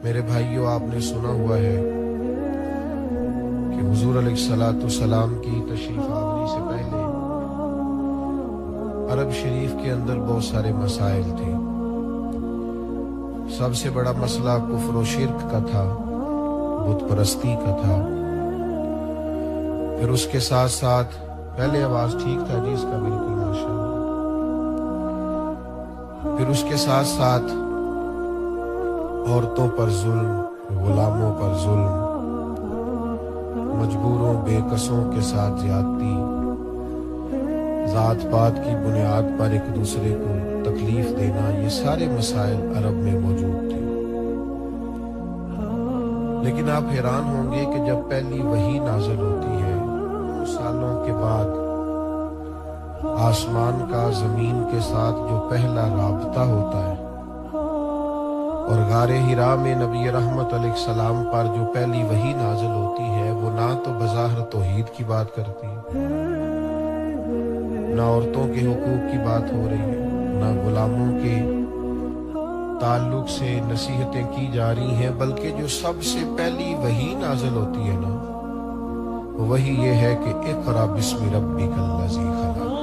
میرے بھائیوں، آپ نے سنا ہوا ہے کہ حضور علیہ السلام کی تشریف آوری سے پہلے عرب شریف کے اندر بہت سارے مسائل تھے۔ سب سے بڑا مسئلہ کفر و شرک کا تھا، بت پرستی کا تھا۔ پھر اس کے ساتھ ساتھ پہلے آواز ٹھیک تھا جی اس کا بالکل ماشاءاللہ۔ پھر اس کے ساتھ ساتھ عورتوں پر ظلم، غلاموں پر ظلم، مجبوروں بے کسوں کے ساتھ زیادتی، ذات پات کی بنیاد پر ایک دوسرے کو تکلیف دینا، یہ سارے مسائل عرب میں موجود تھے۔ لیکن آپ حیران ہوں گے کہ جب پہلی وحی نازل ہوتی ہے سالوں کے بعد، آسمان کا زمین کے ساتھ جو پہلا رابطہ ہوتا ہے، اور غار حرا میں نبی رحمت علیہ السلام پر جو پہلی وحی نازل ہوتی ہے، وہ نہ تو بظاہر توحید کی بات کرتی ہے، نہ عورتوں کے حقوق کی بات ہو رہی ہے، نہ غلاموں کے تعلق سے نصیحتیں کی جا رہی ہیں، بلکہ جو سب سے پہلی وحی نازل ہوتی ہے نا، وہی یہ ہے کہ اقرا بسم ربک الذی خلق۔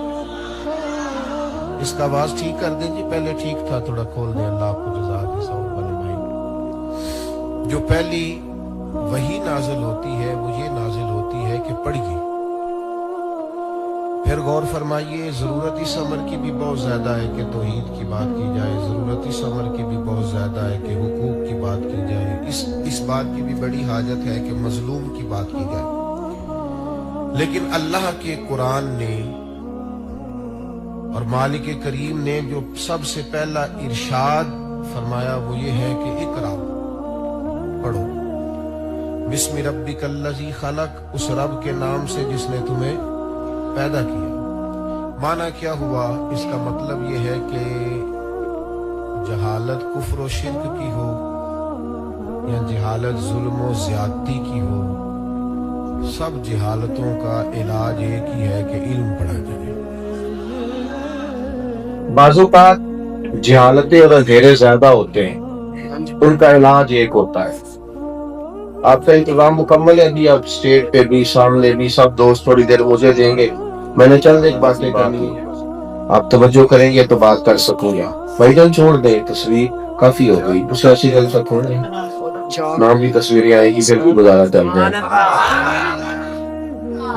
اس کا آواز ٹھیک کر دیں جی، پہلے ٹھیک تھا، تھوڑا کھول دیں، اللہ آپ کو جزا دے ثواب والے بھائی۔ جو پہلی وحی نازل ہوتی ہے وہ یہ نازل ہوتی ہے کہ پڑھیے۔ پھر غور فرمائیے، ضرورت اس امر کی بھی بہت زیادہ ہے کہ توحید کی بات کی جائے، ضرورت اس امر کی بھی بہت زیادہ ہے کہ حقوق کی بات کی جائے، اس بات کی بھی بڑی حاجت ہے کہ مظلوم کی بات کی جائے۔ لیکن اللہ کے قرآن نے اور مالک کریم نے جو سب سے پہلا ارشاد فرمایا وہ یہ ہے کہ اقرا، پڑھو، بسم ربک الذی خلق، اس رب کے نام سے جس نے تمہیں پیدا کیا۔ معنی کیا ہوا؟ اس کا مطلب یہ ہے کہ جہالت کفر و شرک کی ہو یا جہالت ظلم و زیادتی کی ہو، سب جہالتوں کا علاج ایک ہی ہے کہ علم پڑھا جائے۔ بعض اوقات جہالتیں اور اندھیرے زیادہ ہوتے ہیں، ان کا علاج ایک ہوتا ہے۔ آپ کا انتظام مکمل ہے ابھی، آپ اسٹیج پہ بھی سامنے بھی سب دوست تھوڑی دیر مجھے دیں گے، میں نے چند ایک باتیں کرنی ہے، آپ توجہ کریں گے تو بات کر سکوں گا۔ بھائی جان چھوڑ دیں، تصویر کافی ہو گئی، اسے ایسی جل سکوں گے، نام بھی تصویریں آئے گی، پھر بھی گزارا چل جائے۔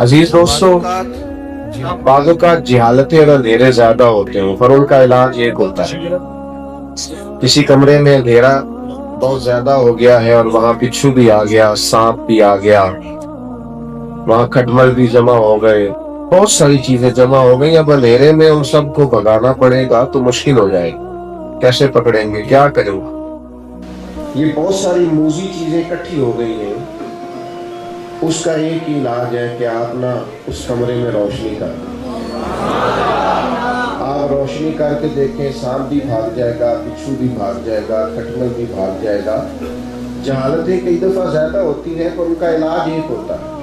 عزیز دوستو، بعض اوقات جہالتیں اور اندھیرے زیادہ ہوتے ہیں، پر ان کا علاج ایک ہوتا ہے۔ کسی کمرے میں اندھیرا بہت زیادہ ہو گیا ہے اور وہاں بچھو بھی آ گیا، سانپ بھی آ گیا، وہاں کھٹمل بھی جمع ہو گئے، بہت ساری چیزیں جمع ہو گئی۔ اب اندھیرے میں ان سب کو بھگانا پڑے گا تو مشکل ہو جائے گی، کیسے پکڑیں گے، کیا کریں؟ یہ بہت ساری موذی چیزیں اکٹھی ہو گئی ہیں، اس کا ایک ہی علاج ہے کہ آپ نہ اس کمرے میں روشنی کر دیں۔ آپ روشنی کر کے دیکھیں، سانپ بھی بھاگ جائے گا، بچھو بھی بھاگ جائے گا، کھٹمل بھی بھاگ جائے گا۔ جہالتیں کئی دفعہ زیادہ ہوتی ہیں پر ان کا علاج ایک ہوتا ہے۔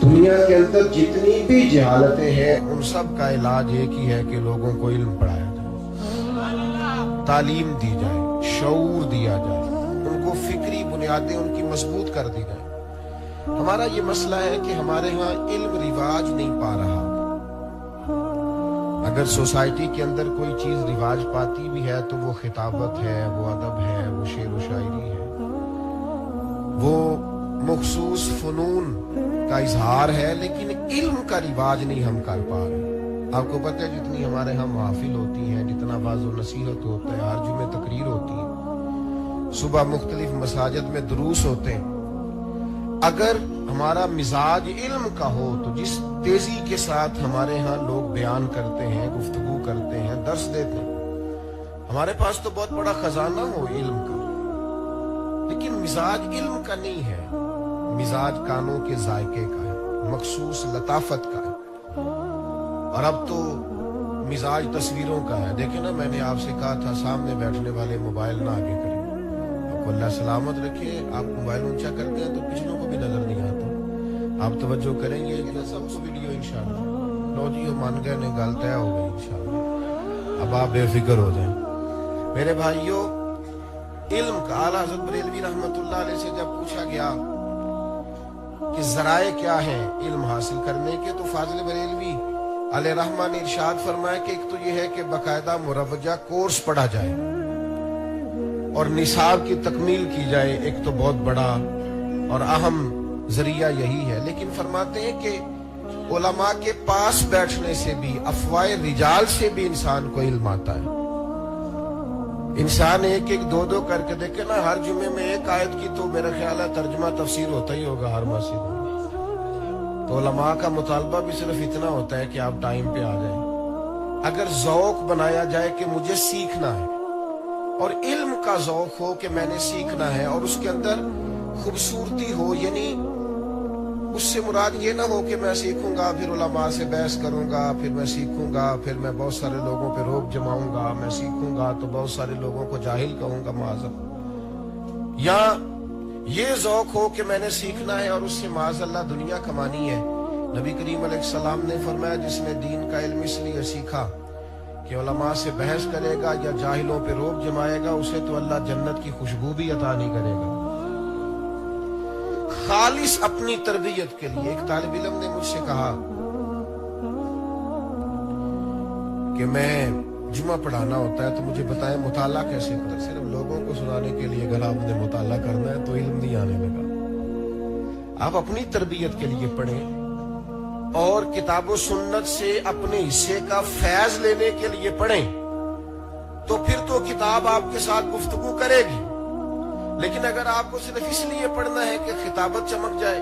دنیا کے اندر جتنی بھی جہالتیں ہیں ان سب کا علاج ایک ہی ہے کہ لوگوں کو علم پڑھایا جائے، تعلیم دی جائے، شعور دیا جائے، ان کو فکری بنیادیں ان کی مضبوط کر دی جائے۔ ہمارا یہ مسئلہ ہے کہ ہمارے ہاں علم رواج نہیں پا رہا۔ اگر سوسائٹی کے اندر کوئی چیز رواج پاتی بھی ہے تو وہ خطابت ہے، وہ ادب ہے، وہ شعر و شاعری ہے، وہ مخصوص فنون کا اظہار ہے، لیکن علم کا رواج نہیں ہم کر پا رہے۔ آپ کو پتہ ہے جتنی ہمارے ہاں محافل ہوتی ہیں، جتنا واعظ و نصیحت ہوتا ہے، ہر جمعے تقریر ہوتی ہے، صبح مختلف مساجد میں دروس ہوتے ہیں، اگر ہمارا مزاج علم کا ہو تو جس تیزی کے ساتھ ہمارے ہاں لوگ بیان کرتے ہیں، گفتگو کرتے ہیں، درس دیتے ہیں، ہمارے پاس تو بہت بڑا خزانہ ہو علم کا، لیکن مزاج علم کا نہیں ہے، مزاج کانوں کے ذائقے کا ہے، مخصوص لطافت کا ہے۔ اور اب تو مزاج تصویروں کا ہے۔ دیکھیں نا، میں نے آپ سے کہا تھا سامنے بیٹھنے والے موبائل نہ آگے کریں، آپ کو اللہ سلامت رکھے۔ آپ موبائل اونچا کرتے ہیں تو پچھلوں کو بھی نظر نہیں آتا۔ آپ توجہ کریں گے کہ سب ویڈیو انشاءاللہ، لو جی وہ مان گئے نے، گل طے ہو گئی انشاءاللہ، اب آپ بے فکر ہو جائیں۔ میرے بھائیوں، علم کا اعلیٰ حضرت بریلوی رحمت اللہ علیہ سے جب پوچھا گیا کہ ذرائع کیا ہیں علم حاصل کرنے کے، تو فاضل بریلوی علیہ رحمہ نے ارشاد فرمایا کہ ایک تو یہ ہے کہ باقاعدہ مروجہ کورس پڑھا جائے اور نصاب کی تکمیل کی جائے، ایک تو بہت بڑا اور اہم ذریعہ یہی ہے۔ لیکن فرماتے ہیں کہ علماء کے پاس بیٹھنے سے بھی، افواہ رجال سے بھی انسان کو علم آتا ہے۔ انسان ایک ایک دو دو کر کے دیکھے نا، ہر جمعے میں ایک آیت کی تو میرا خیال ہے ترجمہ تفسیر ہوتا ہی ہوگا ہر مسجد میں۔ تو علماء کا مطالبہ بھی صرف اتنا ہوتا ہے کہ آپ ٹائم پہ آ جائیں۔ اگر ذوق بنایا جائے کہ مجھے سیکھنا ہے اور علم کا ذوق ہو کہ میں نے سیکھنا ہے، اور اس کے اندر خوبصورتی ہو، یعنی اس سے مراد یہ نہ ہو کہ میں سیکھوں گا پھر علماء سے بحث کروں گا، پھر میں سیکھوں گا پھر میں بہت سارے لوگوں پہ روب جماؤں گا، میں سیکھوں گا تو بہت سارے لوگوں کو جاہل کہوں گا معاذ، یا یہ ذوق ہو کہ میں نے سیکھنا ہے اور اس سے معاذ اللہ دنیا کمانی ہے۔ نبی کریم علیہ السلام نے فرمایا جس نے دین کا علم اس لیے سیکھا کہ علماء سے بحث کرے گا یا جاہلوں پہ روب جمائے گا، اسے تو اللہ جنت کی خوشبو بھی عطا نہیں کرے گا۔ خالص اپنی تربیت کے لیے ایک طالب علم نے مجھ سے کہا کہ میں جمعہ پڑھانا ہوتا ہے تو مجھے بتائیں مطالعہ کیسے کریں۔ صرف لوگوں کو سنانے کے لیے اگر آپ نے مطالعہ کرنا ہے تو علم نہیں آنے لگا۔ آپ اپنی تربیت کے لیے پڑھیں اور کتاب و سنت سے اپنے حصے کا فیض لینے کے لیے پڑھیں، تو پھر تو کتاب آپ کے ساتھ گفتگو کرے گی۔ لیکن اگر آپ کو صرف اس لیے پڑھنا ہے کہ خطابت چمک جائے،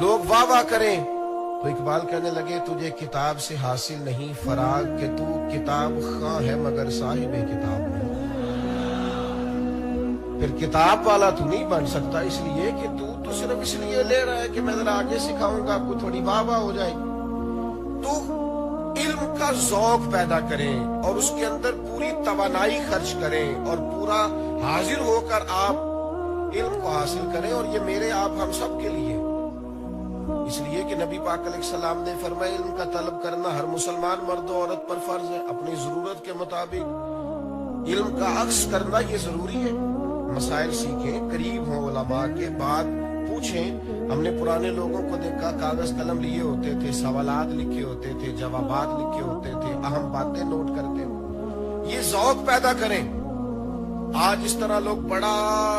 لوگ واہ واہ کریں، تو اقبال کہنے لگے تجھے کتاب سے حاصل نہیں فراغ کہ تو کتاب خواں ہے مگر صاحب کتاب نہیں۔ پھر کتاب والا تو نہیں بن سکتا، اس لیے کہ تو صرف اس لیے لے رہا ہے کہ میں ذرا آگے سکھاؤں گا، کو تھوڑی واہ واہ ہو جائے۔ تو علم کا ذوق پیدا کریں اور اس کے اندر پوری توانائی خرچ کریں اور پورا حاضر ہو کر آپ علم کو حاصل کریں، اور یہ میرے آپ ہم سب کے لیے، اس لیے کہ نبی پاک علیہ السلام نے فرمایا علم کا طلب کرنا ہر مسلمان مرد و عورت پر فرض ہے، اپنی ضرورت کے مطابق علم کا عکس کرنا یہ ضروری ہے۔ مسائل سیکھیں، قریب ہوں علماء کے، بات پوچھیں۔ ہم نے پرانے لوگوں کو دیکھا کاغذ قلم لیے ہوتے تھے، سوالات لکھے ہوتے تھے، جوابات لکھے ہوتے تھے، اہم باتیں نوٹ کرتے تھے۔ یہ ذوق پیدا کریں۔ آج اس طرح لوگ بڑا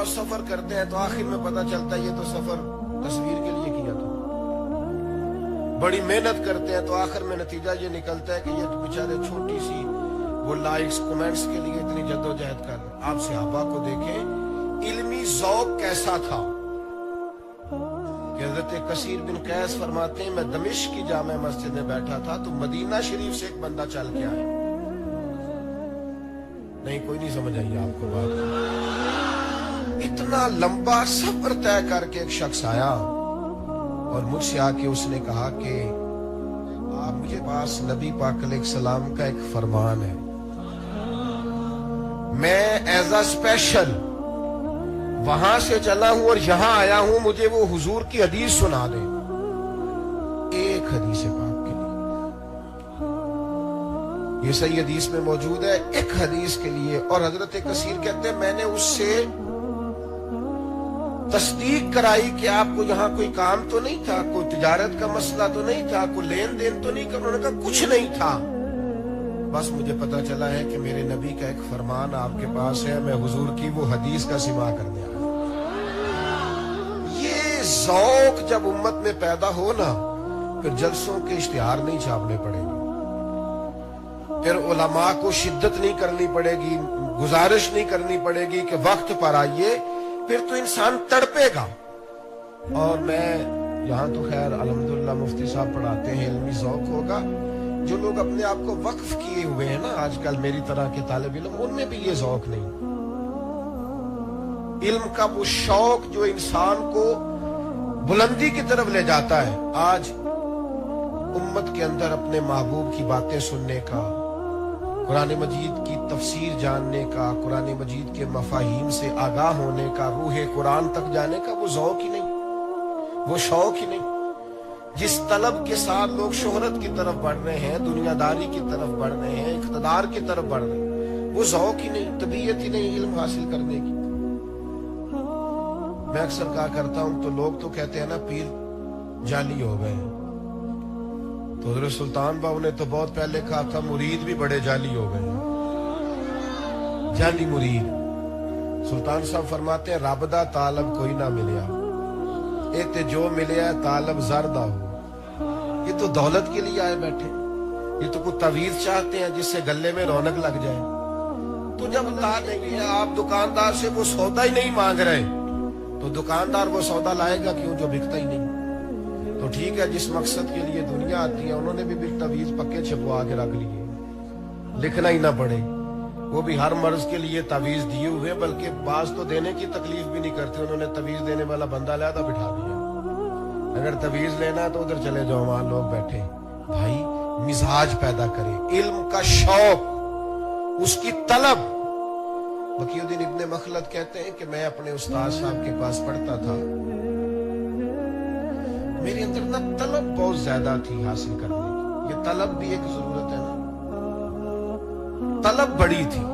سفر کرتے ہیں تو آخر میں پتہ چلتا ہے یہ تو سفر تصویر کے لیے کیا تھا۔ بڑی محنت کرتے ہیں تو آخر میں نتیجہ یہ نکلتا ہے کہ یہ تو بیچارے چھوٹی سی وہ لائکس کمنٹس کے لیے اتنی جدوجہد کر رہے۔ آپ صحابہ کو دیکھیں علمی ذوق کیسا تھا کہ حضرت کثیر بن قیس فرماتے ہیں میں دمشق کی جامع مسجد میں بیٹھا تھا تو مدینہ شریف سے ایک بندہ چل کے آیا۔ نہیں کوئی نہیں سمجھ آئی آپ کو بات۔ اتنا لمبا سفر طے کر کے ایک شخص آیا اور مجھ سے آ کے اس نے کہا کہ آپ مجھے پاس نبی پاک علیہ السلام کا ایک فرمان ہے، میں ایز اے اسپیشل وہاں سے چلا ہوں اور یہاں آیا ہوں، مجھے وہ حضور کی حدیث سنا دیں، ایک حدیث پاک کے لیے۔ یہ صحیح حدیث میں موجود ہے، ایک حدیث کے لیے۔ اور حضرت کثیر کہتے ہیں میں نے اس سے تصدیق کرائی کہ آپ کو یہاں کوئی کام تو نہیں تھا، کوئی تجارت کا مسئلہ تو نہیں تھا، کوئی لین دین تو نہیں کرنا، انہوں نے کہا کچھ نہیں تھا، بس مجھے پتا چلا ہے کہ میرے نبی کا ایک فرمان آپ کے پاس ہے، میں حضور کی وہ حدیث کا سماع کرنے آیا۔ یہ ذوق جب امت میں پیدا ہو نا، پھر جلسوں کے اشتہار نہیں چھاپنے پڑیں گے، پھر علماء کو شدت نہیں کرنی پڑے گی، گزارش نہیں کرنی پڑے گی کہ وقت پر آئیے، پھر تو انسان تڑپے گا۔ اور میں یہاں تو خیر الحمدللہ مفتی صاحب پڑھاتے ہیں، علمی ذوق ہوگا۔ جو لوگ اپنے آپ کو وقف کیے ہوئے ہیں نا آج کل میری طرح کے طالب علم، ان میں بھی یہ ذوق نہیں۔ علم کا وہ شوق جو انسان کو بلندی کی طرف لے جاتا ہے۔ آج امت کے اندر اپنے محبوب کی باتیں سننے کا، قرآن مجید کی تفسیر جاننے کا، قرآن مجید کے مفاہیم سے آگاہ ہونے کا، روح قرآن تک جانے کا وہ ذوق ہی نہیں، وہ شوق ہی نہیں۔ جس طلب کے ساتھ لوگ شہرت کی طرف بڑھ رہے ہیں، دنیا داری کی طرف بڑھ رہے ہیں، اقتدار کی طرف بڑھ رہے ہیں، وہ ذوق ہی نہیں, طبیعت ہی نہیں علم حاصل کرنے کی. میں اکثر کہا کرتا ہوں تو لوگ تو کہتے ہیں نا پیر جعلی ہو گئے ہیں, تو حضرت سلطان باؤ نے تو بہت پہلے کہا تھا مرید بھی بڑے جعلی ہو گئے ہیں, جعلی مرید. سلطان صاحب فرماتے ہیں رب دا طالب کوئی نہ ملیا, اے تے جو ملیا طالب زردہ ہو. یہ تو دولت کے لیے آئے بیٹھے, یہ تو کوئی تعویذ چاہتے ہیں جس سے گلے میں رونق لگ جائے. تو جب لا نہیں ہے آپ دکاندار سے وہ سودا ہی نہیں مانگ رہے, تو دکاندار وہ سودا لائے گا کیوں جو بکتا ہی نہیں. تو ٹھیک ہے جس مقصد کے لیے دنیا آتی ہے انہوں نے بھی تعویذ پکے چھپوا کے رکھ لیے, لکھنا ہی نہ پڑے. وہ بھی ہر مرض کے لیے تعویذ دیے ہوئے, بلکہ بعض تو دینے کی تکلیف بھی نہیں کرتے, انہوں نے تعویذ دینے والا بندہ لیا تھا بٹھا دیا. اگر تعویذ لینا تو ادھر چلے جاؤ وہاں لوگ بیٹھے. بھائی مزاج پیدا کرے, علم کا شوق, اس کی طلب. بقی الدین ابن مخلد کہتے ہیں کہ میں اپنے استاد صاحب کے پاس پڑھتا تھا, میرے اندر نہ طلب بہت زیادہ تھی حاصل کرنے کی. یہ طلب بھی ایک ضرورت ہے نا, طلب بڑی تھی.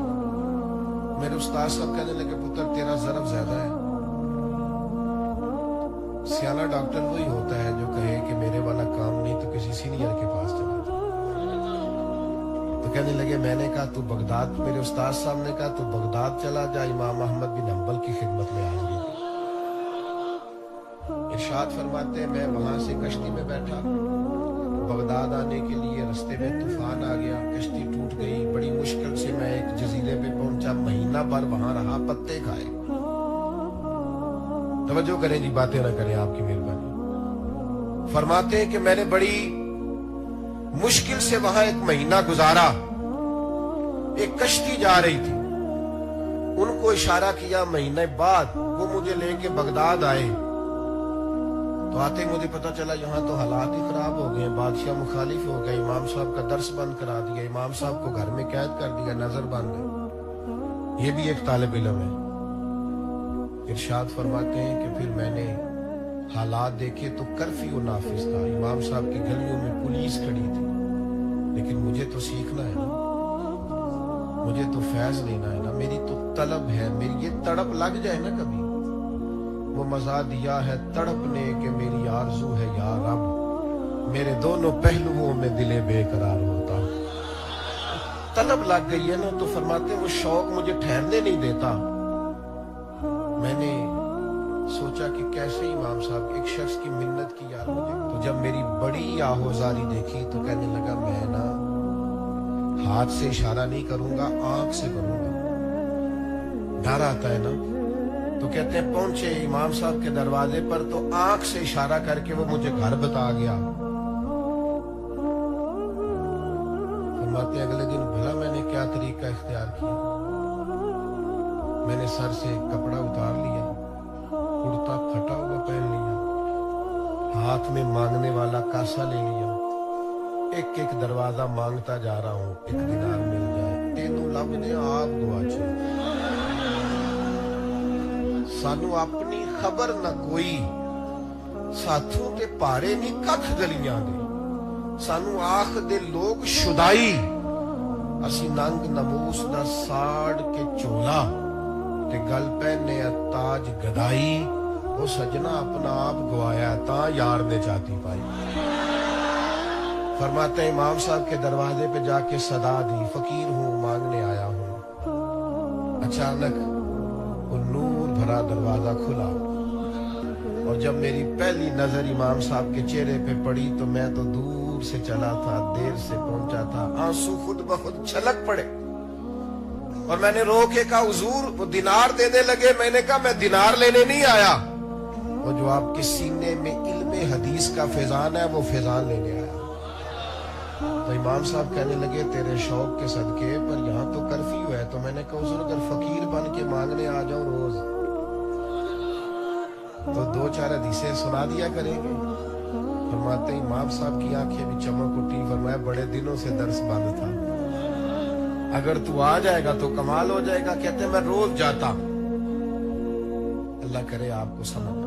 میرے استاد صاحب کہنے لگے پتر تیرا ضرب زیادہ ہے. سیانہ ڈاکٹر وہی ہوتا ہے جو کہے کہ میرے والا کام نہیں تو کسی سینئر کے پاس چلا جائے. تو کہنے لگے, میں نے کہا تو بغداد, میرے استاد صاحب نے کہا تو بغداد چلا جا, امام احمد بن حنبل کی خدمت میں آئیں گے. ارشاد فرماتے ہیں میں وہاں سے کشتی میں بیٹھا, بغداد آنے کے لیے رستے میں طوفان آ گیا, کشتی ٹوٹ گئی. بڑی مشکل سے میں ایک جزیرے پہ پہنچا, مہینہ بھر وہاں رہا, پتے کھائے. توجہ کریں جی, باتیں نہ کریں, آپ کی مہربانی. فرماتے ہیں کہ میں نے بڑی مشکل سے وہاں ایک مہینہ گزارا. ایک کشتی جا رہی تھی, ان کو اشارہ کیا, مہینے بعد وہ مجھے لے کے بغداد آئے. تو آتے مجھے پتا چلا یہاں تو حالات ہی خراب ہو گئے, بادشاہ مخالف ہو گئے, امام صاحب کا درس بند کرا دیا, امام صاحب کو گھر میں قید کر دیا, نظر بند ہے. یہ بھی ایک طالب علم ہے. ارشاد فرماتے ہیں کہ پھر میں نے حالات دیکھے تو کرفیو نافذ تھا, امام صاحب کی گلیوں میں پولیس کھڑی تھی, لیکن مجھے تو سیکھنا ہے نا, مجھے تو فیض لینا ہے نا, میری تو طلب ہے, میری یہ تڑپ لگ جائے نا کبھی. وہ مزہ دیا ہے تڑپنے کہ میری آرزو ہے یا رب, میرے دونوں پہلوؤں میں دل بے قرار ہوتا. طلب لگ گئی ہے نا, تو فرماتے وہ شوق مجھے ٹھہرنے نہیں دیتا. میں نے سوچا کہ کیسے امام صاحب ایک شخص کی منت کی یار مجھے. تو جب میری بڑی آہوزاری دیکھی تو کہنے لگا میں نا ہاتھ سے اشارہ نہیں کروں گا, آنکھ سے کروں گا. ڈر آتا ہے نا, تو کہتے ہیں پہنچے امام صاحب کے دروازے پر تو آنکھ سے اشارہ کر کے وہ مجھے گھر بتا گیا. فرماتے ہیں اگلے دن بھلا میں نے کیا طریقہ اختیار کیا, میں نے سر سے کپڑا اتار لیا, کرتا پھٹا ہوا پہن لیا, ہاتھ میں مانگنے والا کاسا لے لیا, ایک ایک دروازہ مانگتا جا رہا ہوں, ایک دینار مل جائے, تینوں لب دے آپ گواچے. سانو اپنی خبر نہ کوئی, ساتھوں تے پارے نہیں ککھ گلیاں دے, سانو آخ دے لوگ شدائی, اسی ننگ نموس دا ساڑ کے چولا, تے گل پہنے تاج گدائی. وہ سجنا اپنا آپ گوایا تا یار نے چاہتی پائی. فرماتے ہیں امام صاحب کے دروازے پہ جا کے صدا دی, فقیر ہوں مانگنے آیا ہوں. اچانک وہ نور بھرا دروازہ کھلا, اور جب میری پہلی نظر امام صاحب کے چہرے پہ پڑی تو میں تو دور سے چلا تھا, دیر سے پہنچا تھا, آنسو خود بخود چھلک پڑے. اور میں نے رو کے کہا حضور وہ دینار دینے لگے, میں نے کہا میں دینار لینے نہیں آیا, وہ جو آپ کے سینے میں علم حدیث کا فیضان ہے وہ فیضان لینے آیا. تو امام صاحب کہنے لگے تیرے شوق کے صدقے پر یہاں تو کرفیو ہے. تو میں نے کہا حضور اگر فقیر بن کے مانگنے آ جاؤں روز تو 2-4 حدیثیں سنا دیا کریں گے. فرماتے ہیں امام صاحب کی آنکھیں بھی چمک اٹھی, فرمایا بڑے دنوں سے درس بند تھا, اگر تو آ جائے گا تو کمال ہو جائے گا. کہتے ہیں میں روز جاتا, اللہ کرے آپ کو سمجھ.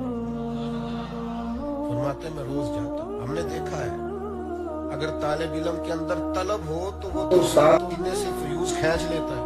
فرماتے ہیں میں روز جاتا. ہم نے دیکھا ہے اگر طالب علم کے اندر طلب ہو تو وہ تو ساتھ پینے سے فیوز کھینچ لیتا ہے.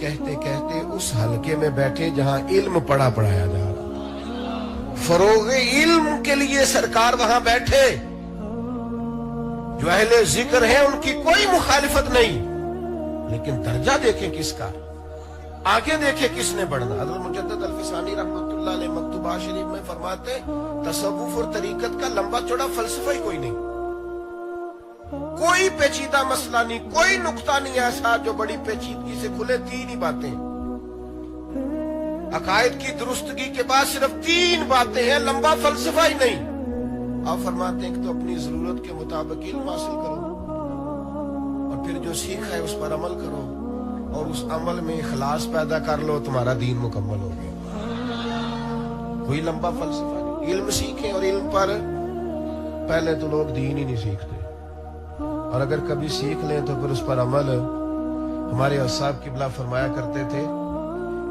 کہتے کہتے اس حلقے میں بیٹھے جہاں علم پڑھایا جا رہا، فروغ علم کے لیے سرکار وہاں بیٹھے. جو اہل ذکر ہیں ان کی کوئی مخالفت نہیں، لیکن درجہ دیکھیں کس کا، آگے دیکھیں کس نے بڑھنا. حضرت مجدد الفسانی رحمۃ اللہ علیہ مکتوبات شریف میں فرماتے تصوف اور طریقت کا لمبا چوڑا فلسفہ ہی کوئی نہیں، کوئی پیچیدہ مسئلہ نہیں، کوئی نقطہ نہیں ایسا جو بڑی پیچیدگی سے کھلے. 3 ہی باتیں، عقائد کی درستگی کے بعد صرف 3 باتیں ہیں، لمبا فلسفہ ہی نہیں. آپ فرماتے ہیں کہ تو اپنی ضرورت کے مطابق علم حاصل کرو اور پھر جو سیکھا ہے اس پر عمل کرو اور اس عمل میں اخلاص پیدا کر لو، تمہارا دین مکمل ہو گیا. کوئی لمبا فلسفہ نہیں. علم سیکھیں اور علم پر پہلے تو لوگ دین ہی نہیں سیکھتے، اور اگر کبھی سیکھ لیں تو پھر اس پر عمل. ہمارے اصحاب قبلہ فرمایا کرتے تھے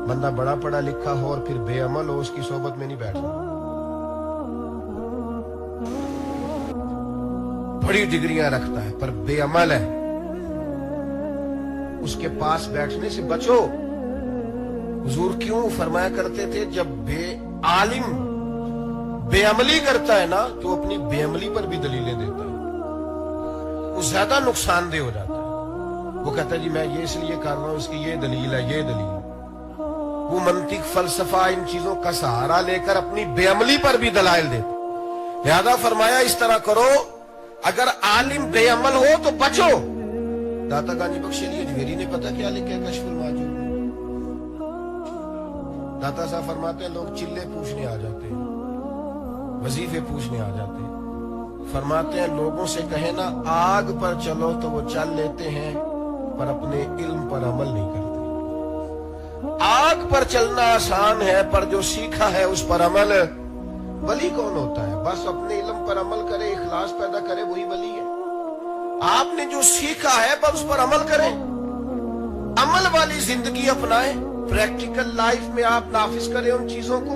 بندہ بڑا پڑھا لکھا ہو اور پھر بے عمل ہو، اس کی صحبت میں نہیں بیٹھنا. بڑی ڈگریاں رکھتا ہے پر بے عمل ہے، اس کے پاس بیٹھنے سے بچو. حضور کیوں فرمایا کرتے تھے جب بے عالم بے عملی کرتا ہے نا تو اپنی بے عملی پر بھی دلیلیں دیتا ہے، وہ زیادہ نقصان دہ ہو جاتا ہے. وہ کہتا ہے جی میں یہ اس لیے کر رہا ہوں، اس کی یہ دلیل ہے، یہ دلیل. وہ منطق فلسفہ ان چیزوں کا سہارا لے کر اپنی بے عملی پر بھی دلائل دیتا. لہذا فرمایا اس طرح کرو، اگر عالم بے عمل ہو تو بچو. داتا گانی بخش علی اجمیری نے پتہ کیا لکھا کشف الماجور. داتا صاحب فرماتے ہیں لوگ چلے پوچھنے آ جاتے ہیں، وظیفے پوچھنے آ جاتے ہیں. فرماتے ہیں لوگوں سے کہیں نا آگ پر چلو تو وہ چل لیتے ہیں پر اپنے علم پر عمل نہیں کرتے. آگ پر چلنا آسان ہے پر جو سیکھا ہے اس پر عمل. ولی کون ہوتا ہے؟ بس اپنے علم پر عمل کرے، اخلاص پیدا کرے، وہی ولی ہے. آپ نے جو سیکھا ہے پر اس پر عمل کریں، عمل والی زندگی اپنائیں، پریکٹیکل لائف میں آپ نافذ کریں ان چیزوں کو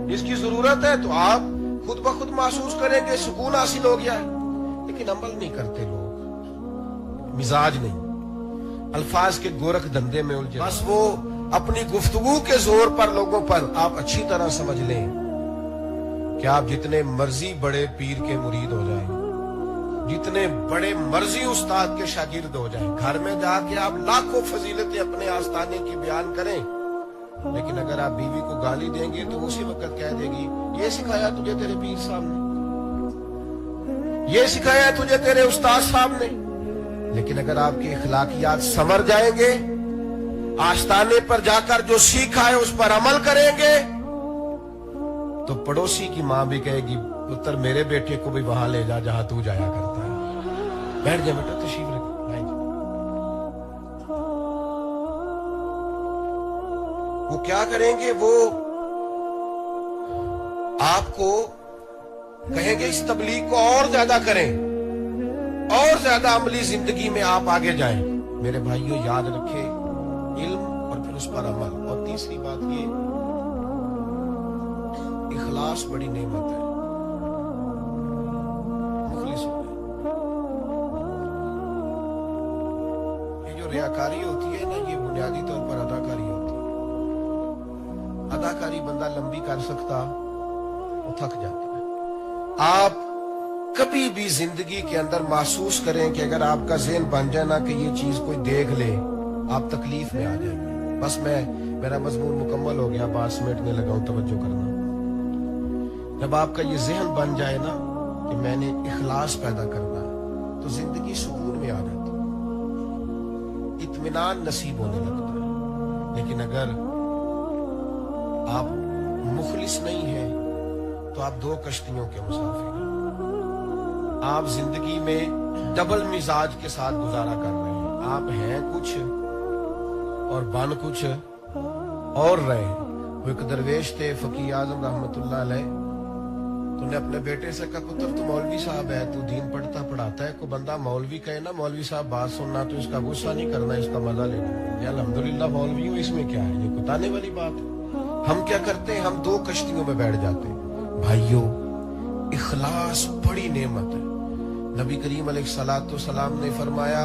جس کی ضرورت ہے، تو آپ خود بخود محسوس کریں کہ سکون حاصل ہو گیا ہے. لیکن عمل نہیں کرتے لوگ، مزاج نہیں، الفاظ کے گورکھ دھندے میں الجھے. بس وہ اپنی گفتگو کے زور پر لوگوں پر. آپ اچھی طرح سمجھ لیں کہ آپ جتنے مرضی بڑے پیر کے مرید ہو جائیں، جتنے بڑے مرضی استاد کے شاگرد ہو جائیں، گھر میں جا کے آپ لاکھوں فضیلتیں اپنے آستانے کی بیان کریں، لیکن اگر آپ بیوی کو گالی دیں گے تو اسی وقت کہہ دے گی یہ سکھایا تجھے تیرے پیر صاحب نے، یہ سکھایا تجھے تیرے استاد صاحب نے. لیکن اگر آپ کے اخلاقیات سنور جائیں گے، آستانے پر جا کر جو سیکھا ہے اس پر عمل کریں گے، تو پڑوسی کی ماں بھی کہے گی پتر میرے بیٹے کو بھی وہاں لے جا جہاں تو جایا کرتا ہے. بیٹھ جائے بیٹا، تشریف رکھیں. وہ کیا کریں گے؟ وہ آپ کو کہیں گے اس تبلیغ کو اور زیادہ کریں، اور زیادہ عملی زندگی میں آپ آگے جائیں. میرے بھائیوں یاد رکھیں علم اور پھر اس پر عمل. اور تیسری بات یہ اخلاص بڑی نعمت ہے. مخلص ہو یہ جو ریاکاری ہوتی ہے نا، یہ بنیادی طور پر اداکاری ہوتی ہے. اداکاری بندہ لمبی کر سکتا، وہ تھک جاتا ہے. آپ کبھی بھی زندگی کے اندر محسوس کریں کہ اگر آپ کا ذہن بن جائے نا کہ یہ چیز کوئی دیکھ لے، آپ تکلیف میں آ جائیں گے. بس میرا مضمون مکمل ہو گیا، بات سمیٹنے لگا ہوں، توجہ کرنا. جب آپ کا یہ ذہن بن جائے نا کہ میں نے اخلاص پیدا کرنا ہے، تو زندگی سکون میں آ جاتی ہے، اطمینان نصیب ہونے لگتا ہے. لیکن اگر آپ مخلص نہیں ہیں تو آپ 2 کشتیوں کے مسافر ہیں. آپ زندگی میں ڈبل مزاج کے ساتھ گزارا کر رہے ہیں. آپ ہیں کچھ اور بن کچھ اور رہے. وہ ایک درویش تھے فقیہ اعظم رحمت اللہ علیہ، تو نے اپنے بیٹے سے کہا پتر تو مولوی صاحب ہے، تو دین پڑھتا پڑھاتا ہے، کوئی بندہ مولوی کہے نا مولوی صاحب بات سننا تو اس کا غصہ نہیں کرنا، اس کا مزہ لینا. یہ الحمدللہ مولوی ہوں، اس میں کیا ہے، یہ کتانے والی بات ہے. ہم کیا کرتے ہیں؟ ہم 2 کشتیوں میں بیٹھ جاتے ہیں. بھائیوں اخلاص بڑی نعمت ہے. نبی کریم علیہ الصلوۃ والسلام نے فرمایا